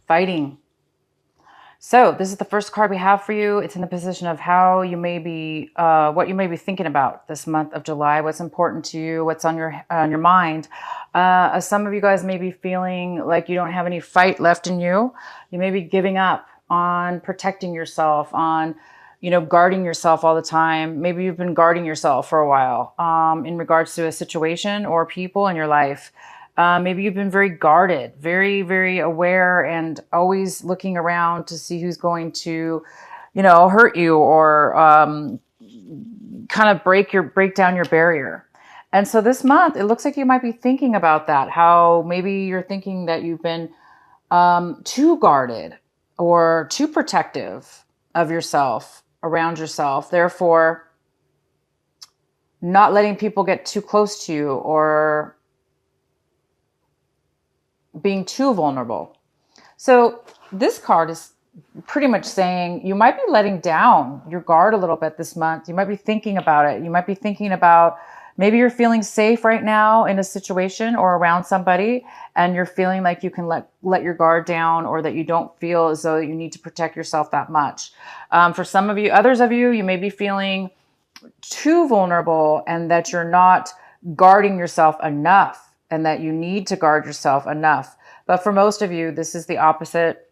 fighting. So this is the first card we have for you. It's in the position of how you may be, what you may be thinking about this month of July, what's important to you, what's on your mind. Some of you guys may be feeling like you don't have any fight left in you. You may be giving up on protecting yourself, on, guarding yourself all the time. Maybe you've been guarding yourself for a while in regards to a situation or people in your life. Maybe you've been very guarded, very, very aware, and always looking around to see who's going to, hurt you or kind of break down your barrier. And so this month, it looks like you might be thinking about that, how maybe you're thinking that you've been too guarded or too protective of yourself, around yourself. Therefore, not letting people get too close to you or being too vulnerable. So this card is pretty much saying you might be letting down your guard a little bit this month. You might be thinking about it. You might be thinking about maybe you're feeling safe right now in a situation or around somebody, and you're feeling like you can let your guard down, or that you don't feel as though you need to protect yourself that much. For some of you, others of you, you may be feeling too vulnerable and that you're not guarding yourself enough, and that you need to guard yourself enough. But for most of you, this is the opposite.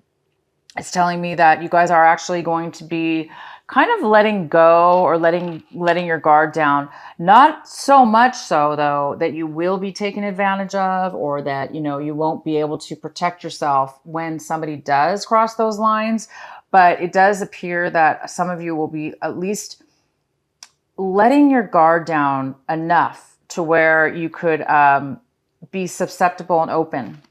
It's telling me that you guys are actually going to be kind of letting go or letting your guard down. Not so much so, though, that you will be taken advantage of, or that, you won't be able to protect yourself when somebody does cross those lines. But it does appear that some of you will be at least letting your guard down enough to where you could be susceptible and open.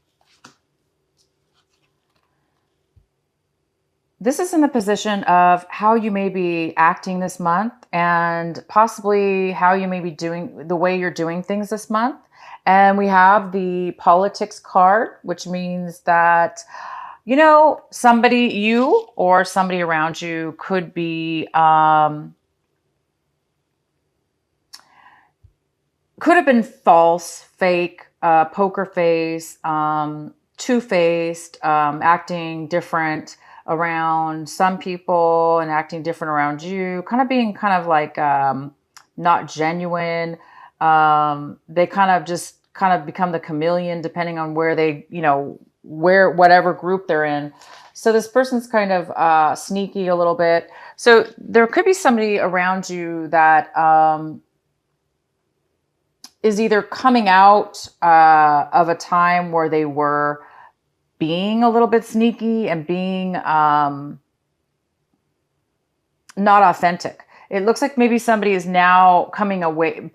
This is in the position of how you may be acting this month, and possibly how you may be doing the way you're doing things this month. And we have the politics card, which means that, somebody, you or somebody around you, could be could have been false, fake, poker face, two-faced, acting different around some people and acting different around you, kind of being like not genuine. They kind of become the chameleon depending on where they, whatever group they're in. So this person's kind of sneaky a little bit. So there could be somebody around you that is either coming out of a time where they were being a little bit sneaky and being not authentic. It looks like maybe somebody is now coming away,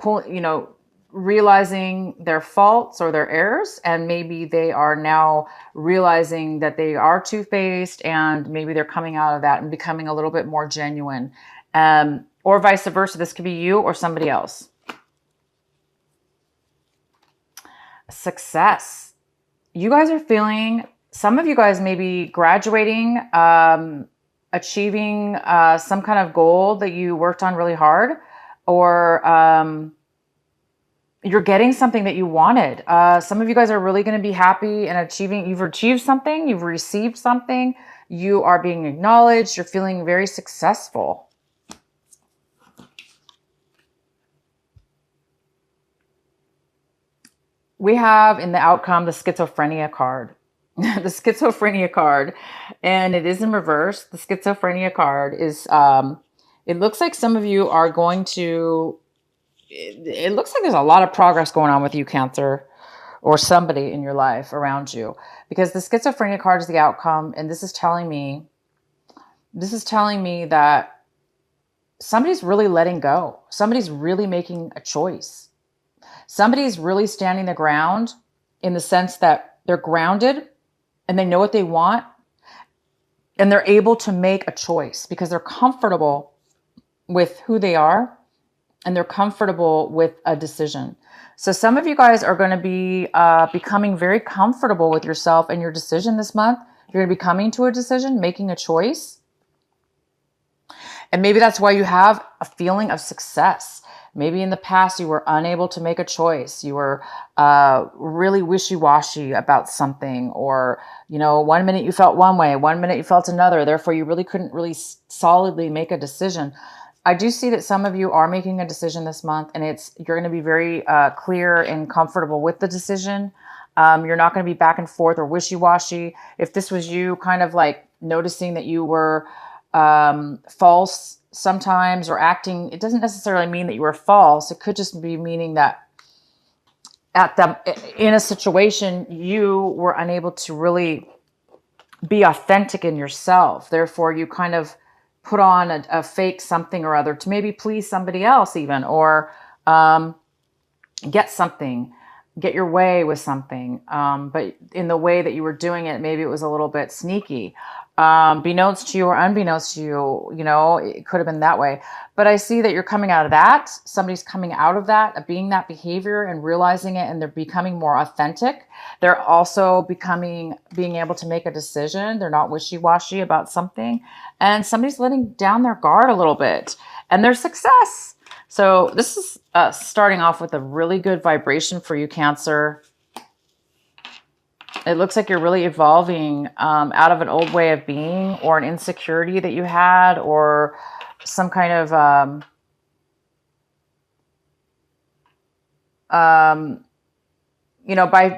realizing their faults or their errors, and maybe they are now realizing that they are two-faced, and maybe they're coming out of that and becoming a little bit more genuine, or vice versa. This could be you or somebody else. Success. You guys are feeling, some of you guys may be graduating, achieving some kind of goal that you worked on really hard, or you're getting something that you wanted. Some of you guys are really going to be happy and you've achieved something, you've received something, you are being acknowledged, you're feeling very successful. We have in the outcome the schizophrenia card. The schizophrenia card, and it is in reverse. The schizophrenia card is, it looks like some of you are going to, it looks like there's a lot of progress going on with you, Cancer, or somebody in your life around you, because the schizophrenia card is the outcome. And this is telling me that somebody's really letting go. Somebody's really making a choice. Somebody's really standing the ground, in the sense that they're grounded and they know what they want, and they're able to make a choice because they're comfortable with who they are, and they're comfortable with a decision. So some of you guys are going to be becoming very comfortable with yourself and your decision this month. You're going to be coming to a decision, making a choice. And maybe that's why you have a feeling of success. Maybe in the past you were unable to make a choice. You were really wishy-washy about something, or, you know, one minute you felt one way, one minute you felt another. Therefore, you really couldn't really solidly make a decision. I do see that some of you are making a decision this month, and you're going to be very clear and comfortable with the decision. You're not going to be back and forth or wishy-washy. If this was you kind of like noticing that you were false sometimes or acting, it doesn't necessarily mean that you were false. It could just be meaning that in a situation, you were unable to really be authentic in yourself. Therefore, you kind of put on a fake something or other to maybe please somebody else even, or get something, get your way with something. But in the way that you were doing it, maybe it was a little bit sneaky. Beknownst to you or unbeknownst to you, you know, it could have been that way. But I see that you're coming out of that. Somebody's coming out of that, being that behavior and realizing it, and they're becoming more authentic. They're also being able to make a decision. They're not wishy-washy about something. And somebody's letting down their guard a little bit, and their success. So this is starting off with a really good vibration for you, Cancer. It looks like you're really evolving out of an old way of being, or an insecurity that you had, or some kind of you know, by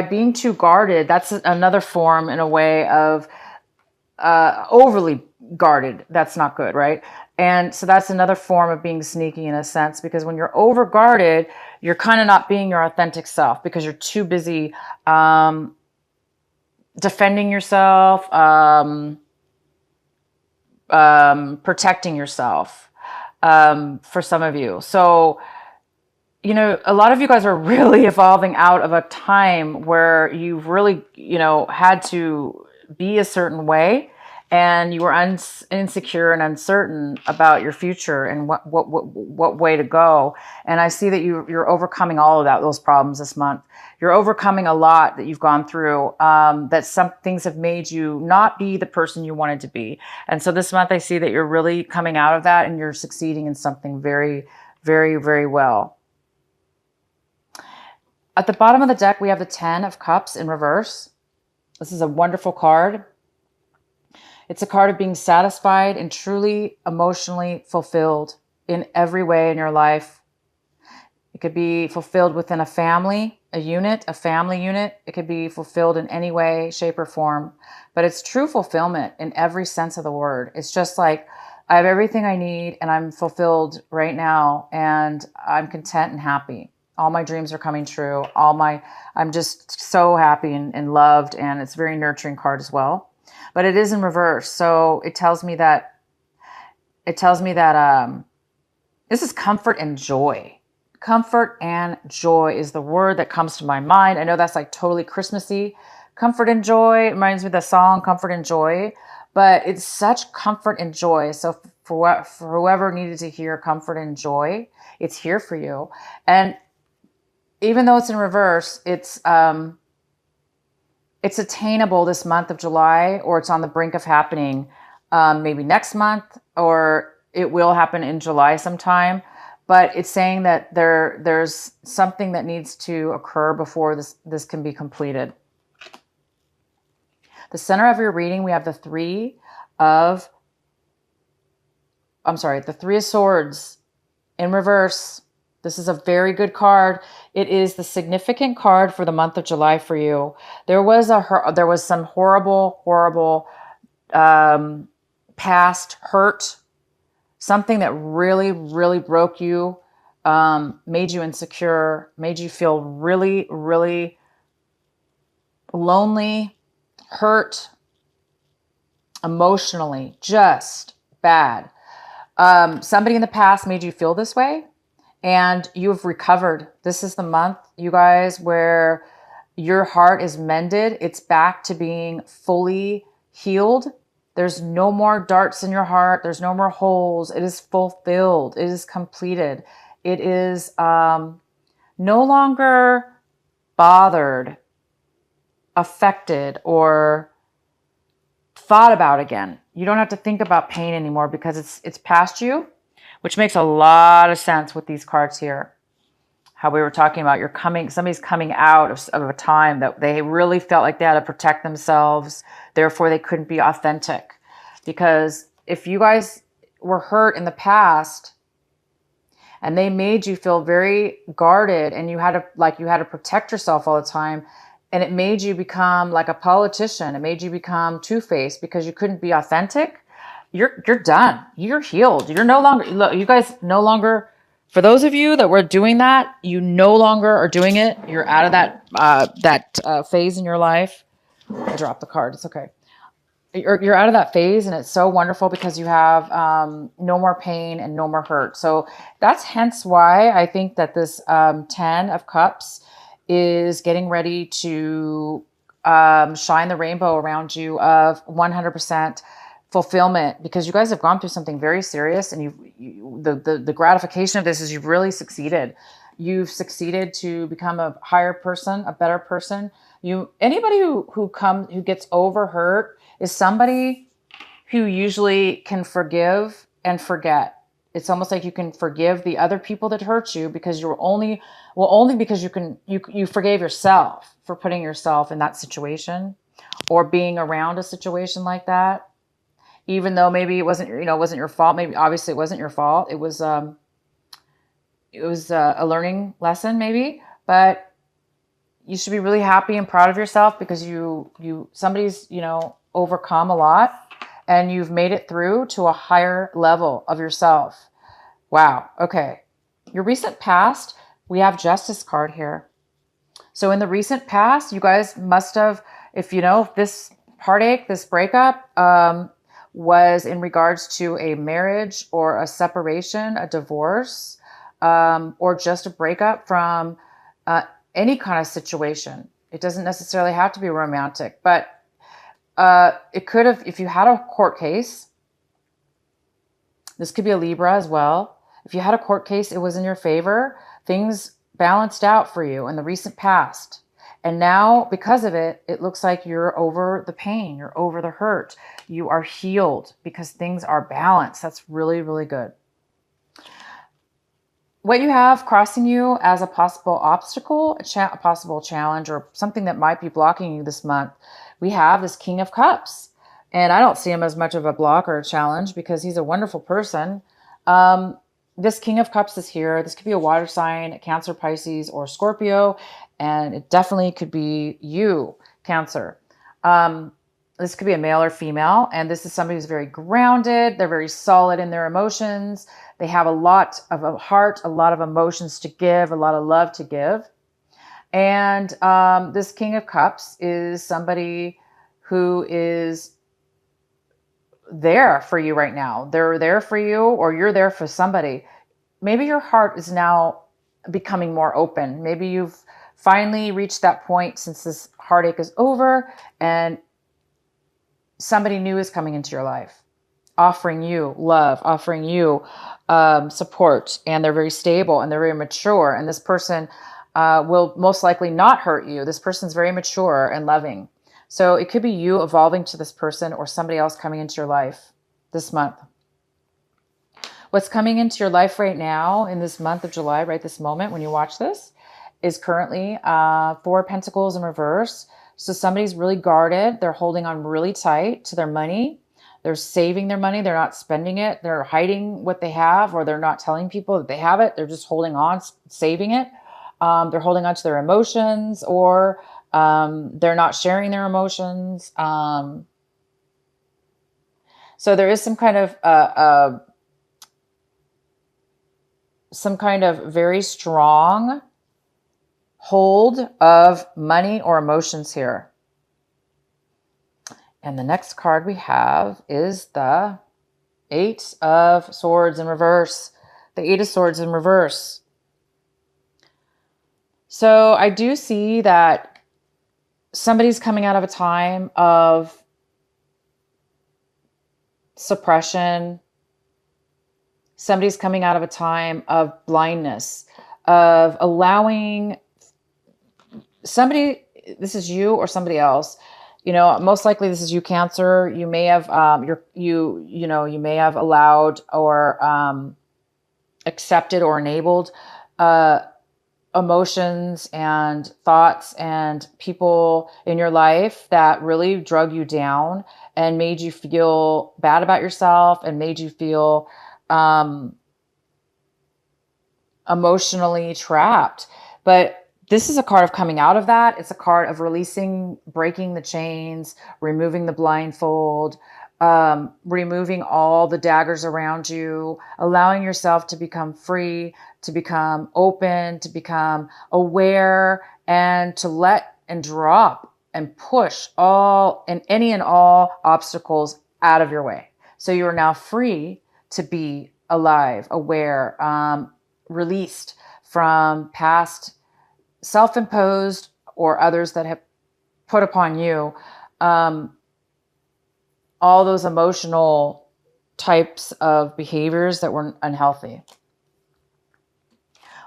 being too guarded. That's another form, in a way, of overly guarded. That's not good, right? And so that's another form of being sneaky, in a sense, because when you're over guarded, you're kind of not being your authentic self, because you're too busy defending yourself, protecting yourself, for some of you. So, you know, a lot of you guys are really evolving out of a time where you've really, you know, had to be a certain way, and you were insecure and uncertain about your future and what way to go. And I see that you're overcoming all of those problems this month. You're overcoming a lot that you've gone through, that some things have made you not be the person you wanted to be. And so this month I see that you're really coming out of that, and you're succeeding in something very, very, very well. At the bottom of the deck, we have the 10 of Cups in reverse. This is a wonderful card. It's a card of being satisfied and truly emotionally fulfilled in every way in your life. It could be fulfilled within a family unit. It could be fulfilled in any way, shape, or form. But it's true fulfillment in every sense of the word. It's just like, I have everything I need, and I'm fulfilled right now, and I'm content and happy. All my dreams are coming true. I'm just so happy and loved, and it's a very nurturing card as well. But it is in reverse, so it tells me that this is comfort and joy. Comfort and joy is the word that comes to my mind. I know that's like totally Christmassy. Comfort and joy reminds me of the song Comfort and Joy, but it's such comfort and joy. So for whoever needed to hear comfort and joy, it's here for you. And even though it's in reverse, it's attainable this month of July, or it's on the brink of happening maybe next month, or it will happen in July sometime. But it's saying that there's something that needs to occur before this can be completed. The center of your reading, we have the Three of Swords in reverse. This is a very good card. It is the significant card for the month of July for you. There was some horrible past hurt, something that really, really broke you, made you insecure, made you feel really, really lonely, hurt, emotionally, just bad. Somebody in the past made you feel this way, and you've recovered. This is the month, you guys, where your heart is mended. It's back to being fully healed. There's no more darts in your heart. There's no more holes. It is fulfilled. It is completed. It is no longer bothered, affected, or thought about again. You don't have to think about pain anymore, because it's past you. which makes a lot of sense with these cards here. How we were talking about somebody's coming out of a time that they really felt like they had to protect themselves. Therefore, they couldn't be authentic. Because if you guys were hurt in the past and they made you feel very guarded and you had to protect yourself all the time, and it made you become like a politician, it made you become two-faced because you couldn't be authentic, you're done. You're healed. You're no longer, look, you guys no longer, for those of you that were doing that, you no longer are doing it. You're out of that phase in your life. I dropped the card. It's okay. You're out of that phase, and it's so wonderful because you have no more pain and no more hurt. So that's hence why I think that this 10 of Cups is getting ready to shine the rainbow around you of 100% fulfillment, because you guys have gone through something very serious, and the gratification of this is you've really succeeded. You've succeeded to become a higher person, a better person. Anybody who gets over hurt is somebody who usually can forgive and forget. It's almost like you can forgive the other people that hurt you because only because you forgave yourself for putting yourself in that situation or being around a situation like that. Even though maybe it wasn't your fault. Maybe obviously it wasn't your fault. It was a learning lesson maybe, but you should be really happy and proud of yourself because somebody's, overcome a lot and you've made it through to a higher level of yourself. Wow. Okay. Your recent past, we have Justice card here. So in the recent past, you guys must have, if this heartache, this breakup, was in regards to a marriage or a separation, a divorce, or just a breakup from any kind of situation. It doesn't necessarily have to be romantic, but it could have, if you had a court case, this could be a Libra as well. If you had a court case, it was in your favor. Things balanced out for you in the recent past. And now, because of it, it looks like you're over the pain. You're over the hurt. You are healed because things are balanced. That's really, really good. What you have crossing you as a possible obstacle, a possible challenge, or something that might be blocking you this month, we have this King of Cups. And I don't see him as much of a block or a challenge because he's a wonderful person. This King of Cups is here. This could be a water sign, Cancer, Pisces, or Scorpio. And it definitely could be you, Cancer. This could be a male or female. And this is somebody who's very grounded. They're very solid in their emotions. They have a lot of a heart, a lot of emotions to give, a lot of love to give. And this King of Cups is somebody who is there for you right now. They're there for you, or you're there for somebody. Maybe your heart is now becoming more open. Maybe you've finally reached that point since this heartache is over and somebody new is coming into your life, offering you love, offering you support, and they're very stable and they're very mature. And this person will most likely not hurt you. This person's very mature and loving. So it could be you evolving to this person or somebody else coming into your life this month. What's coming into your life right now in this month of July, right this moment when you watch this, is currently 4 Pentacles in reverse. So somebody's really guarded. They're holding on really tight to their money. They're saving their money. They're not spending it. They're hiding what they have, or they're not telling people that they have it. They're just holding on, saving it. They're holding on to their emotions, or they're not sharing their emotions. So there is some kind of very strong hold of money or emotions here. And the next card we have is the 8 of Swords in reverse. The 8 of Swords in reverse. So I do see that somebody's coming out of a time of suppression. Somebody's coming out of a time of blindness, of allowing somebody, this is you or somebody else, most likely this is you, Cancer. You may have, you may have allowed or accepted or enabled uh, emotions and thoughts and people in your life that really drug you down and made you feel bad about yourself and made you feel um, emotionally trapped. But this is a card of coming out of that. It's a card of releasing, breaking the chains, removing the blindfold, removing all the daggers around you, allowing yourself to become free, to become open, to become aware, and to let and drop and push all and any and all obstacles out of your way. So you are now free to be alive, aware, released from past self-imposed or others that have put upon you um, all those emotional types of behaviors that were unhealthy.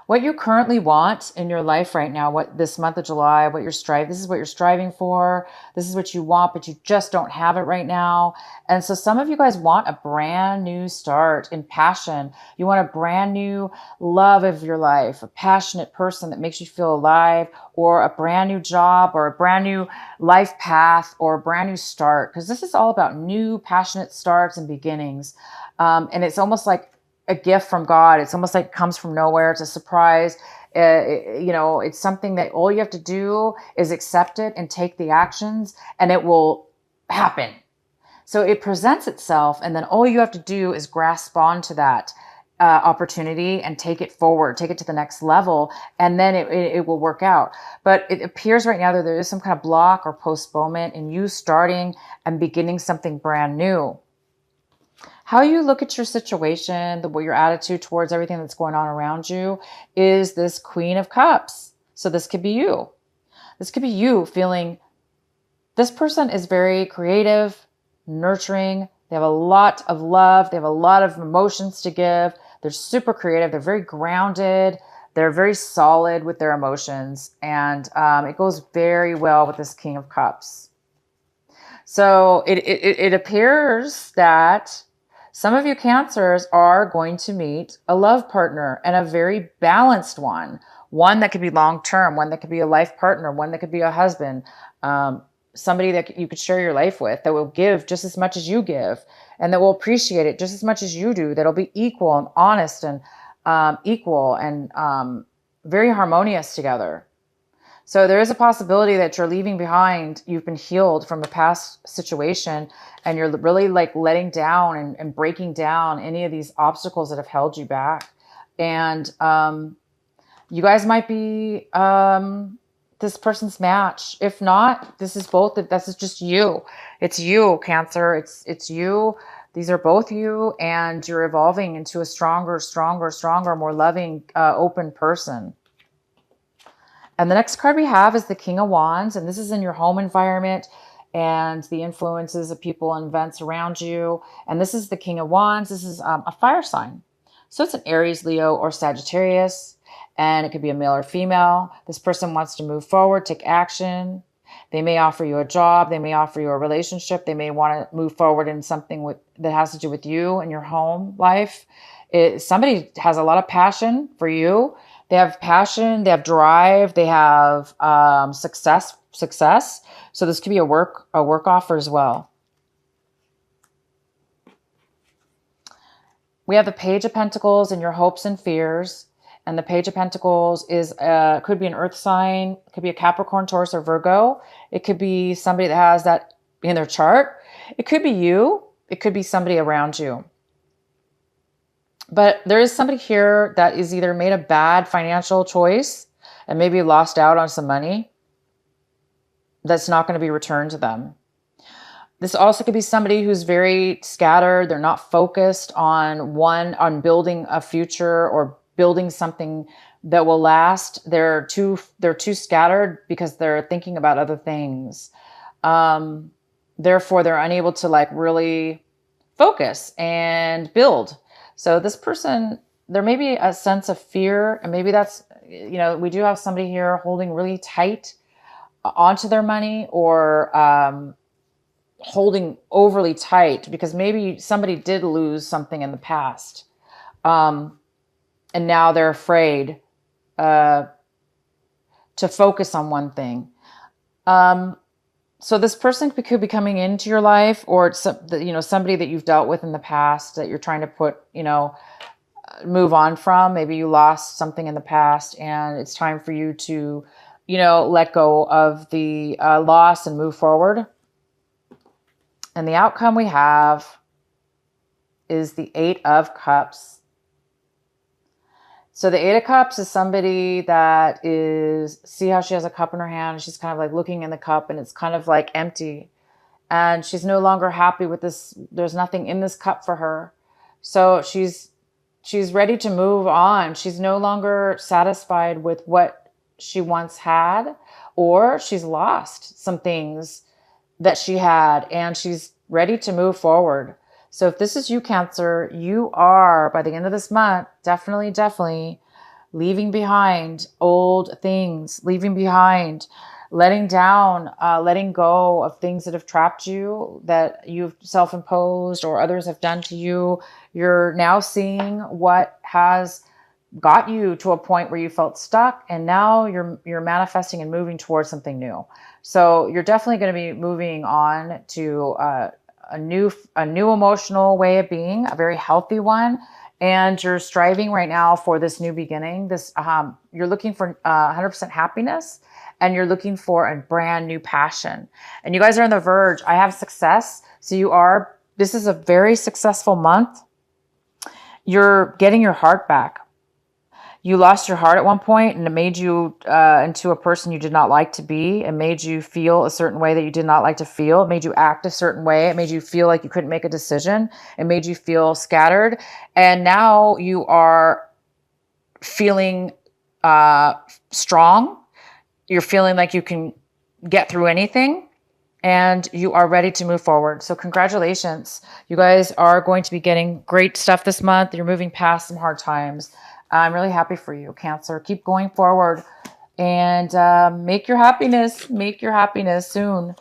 What you currently want in your life right now, what this month of July, this is what you're striving for. This is what you want, but you just don't have it right now. And so some of you guys want a brand new start in passion. You want a brand new love of your life, a passionate person that makes you feel alive, or a brand new job, or a brand new life path, or a brand new start. Because this is all about new, passionate starts and beginnings. And it's almost like a gift from God. It's almost like it comes from nowhere. It's a surprise. It's something that all you have to do is accept it and take the actions, and it will happen. So it presents itself, and then all you have to do is grasp onto that opportunity and take it forward, take it to the next level, and then it will work out. But it appears right now that there is some kind of block or postponement in you starting and beginning something brand new. How you look at your situation, your attitude towards everything that's going on around you is this Queen of Cups. So this could be you. This could be you feeling this person is very creative, nurturing. They have a lot of love. They have a lot of emotions to give. They're super creative. They're very grounded. They're very solid with their emotions. And it goes very well with this King of Cups. So it appears that some of you Cancers are going to meet a love partner, and a very balanced one that could be long-term, one that could be a life partner, one that could be a husband, somebody that you could share your life with, that will give just as much as you give, and that will appreciate it just as much as you do, that'll be equal and honest and equal and very harmonious together. So there is a possibility that you're leaving behind, you've been healed from a past situation, and you're really like letting down and breaking down any of these obstacles that have held you back. And you guys might be this person's match. If not, this is just you. It's you, Cancer. It's you. These are both you, and you're evolving into a stronger, more loving, open person. And the next card we have is the King of Wands, and this is in your home environment and the influences of people and events around you. And this is the King of Wands. This is a fire sign. So it's an Aries, Leo, or Sagittarius, and it could be a male or female. This person wants to move forward, take action. They may offer you a job. They may offer you a relationship. They may want to move forward in something that has to do with you and your home life. Somebody has a lot of passion for you. They have passion, they have drive, they have success. So this could be a work offer as well. We have the Page of Pentacles and your hopes and fears. And the Page of Pentacles could be an earth sign, it could be a Capricorn, Taurus, or Virgo. It could be somebody that has that in their chart. It could be you. It could be somebody around you. But there is somebody here that is either made a bad financial choice and maybe lost out on some money that's not going to be returned to them. This also could be somebody who's very scattered. They're not focused on building a future or building something that will last. They're too scattered because they're thinking about other things. Therefore, they're unable to like really focus and build. So this person, there may be a sense of fear, and maybe that's, we do have somebody here holding really tight onto their money, or holding overly tight because maybe somebody did lose something in the past. and now they're afraid uh, to focus on one thing. So this person could be coming into your life, or it's somebody that you've dealt with in the past that you're trying to move on from. Maybe you lost something in the past and it's time for you to, let go of the loss and move forward. And the outcome we have is the Eight of Cups. So the Eight of Cups is somebody that see how she has a cup in her hand, and she's kind of like looking in the cup and it's kind of like empty. And she's no longer happy with this. There's nothing in this cup for her. So she's ready to move on. She's no longer satisfied with what she once had, or she's lost some things that she had and she's ready to move forward. So if this is you, Cancer, you are, by the end of this month, definitely leaving behind old things, leaving behind, letting down, letting go of things that have trapped you, that you've self-imposed or others have done to you. You're now seeing what has got you to a point where you felt stuck, and now you're manifesting and moving towards something new. So you're definitely going to be moving on to a new emotional way of being, a very healthy one. And you're striving right now for this new beginning. You're looking for 100% happiness, and you're looking for a brand new passion. And you guys are on the verge. I have success. So this is a very successful month. You're getting your heart back. You lost your heart at one point, and it made you into a person you did not like to be. It made you feel a certain way that you did not like to feel. It made you act a certain way. It made you feel like you couldn't make a decision. It made you feel scattered. And now you are feeling strong. You're feeling like you can get through anything, and you are ready to move forward. So congratulations. You guys are going to be getting great stuff this month. You're moving past some hard times. I'm really happy for you, Cancer. Keep going forward and make your happiness soon.